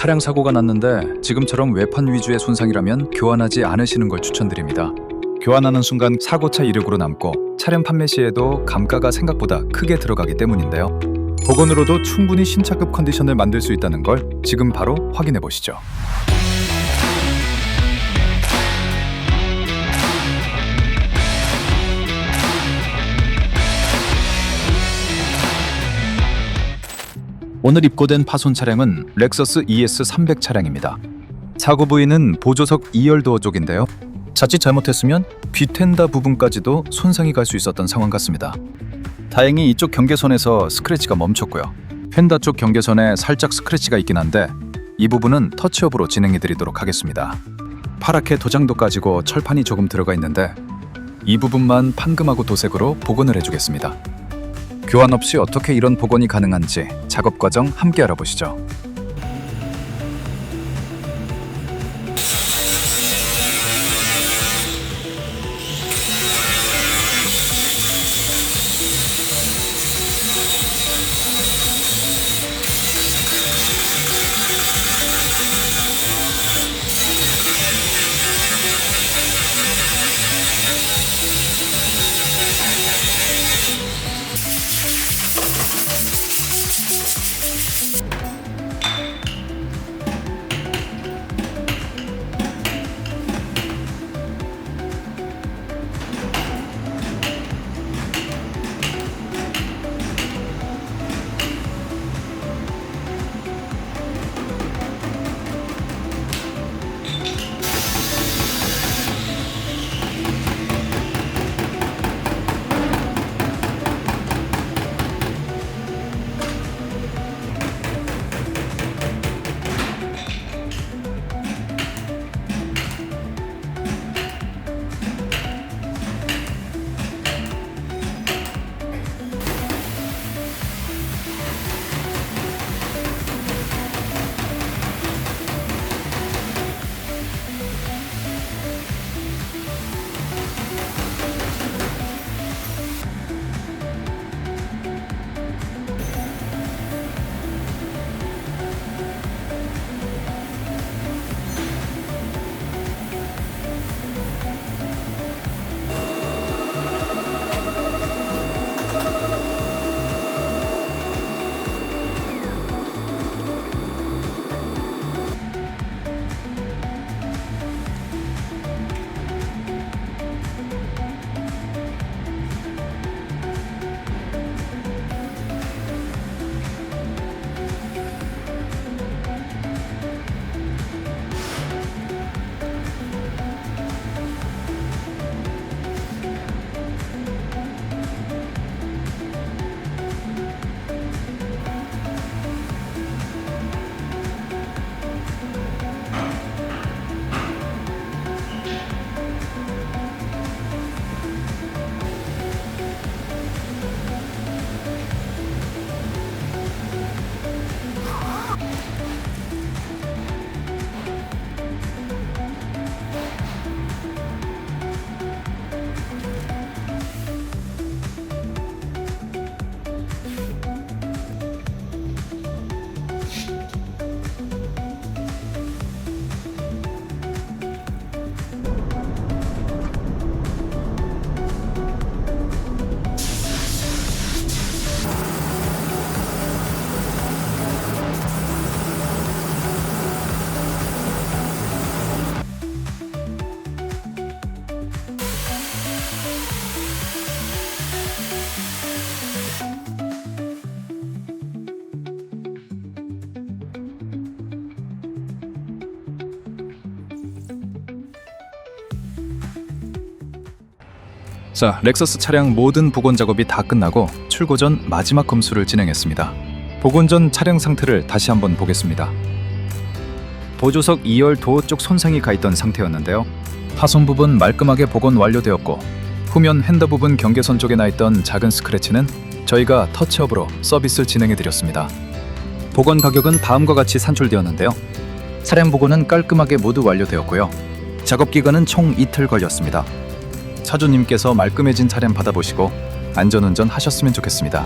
차량 사고가 났는데 지금처럼 외판 위주의 손상이라면 교환하지 않으시는 걸 추천드립니다. 교환하는 순간 사고차 이력으로 남고 차량 판매 시에도 감가가 생각보다 크게 들어가기 때문인데요. 복원으로도 충분히 신차급 컨디션을 만들 수 있다는 걸 지금 바로 확인해 보시죠. 오늘 입고된 파손 차량은 렉서스 Es300 차량입니다. 사고 부위는 보조석 2열 도어 쪽인데요. 자칫 잘못했으면 뒷텐다 부분까지도 손상이 갈 수 있었던 상황 같습니다. 다행히 이쪽 경계선에서 스크래치가 멈췄고요. 펜다 쪽 경계선에 살짝 스크래치가 있긴 한데 이 부분은 터치업으로 진행해 드리도록 하겠습니다. 파랗게 도장도 까지고 철판이 조금 들어가 있는데 이 부분만 판금하고 도색으로 복원을 해주겠습니다. 교환 없이 어떻게 이런 복원이 가능한지 작업 과정 함께 알아보시죠. 자, 렉서스 차량 모든 복원 작업이 다 끝나고 출고 전 마지막 검수를 진행했습니다. 복원 전 차량 상태를 다시 한번 보겠습니다. 보조석 2열 도어 쪽 손상이 가 있던 상태였는데요. 파손 부분 말끔하게 복원 완료되었고 후면 핸더 부분 경계선 쪽에 나 있던 작은 스크래치는 저희가 터치업으로 서비스 진행해드렸습니다. 복원 가격은 다음과 같이 산출되었는데요. 차량 복원은 깔끔하게 모두 완료되었고요. 작업 기간은 총 이틀 걸렸습니다. 차주님께서 말끔해진 차량 받아보시고 안전운전 하셨으면 좋겠습니다.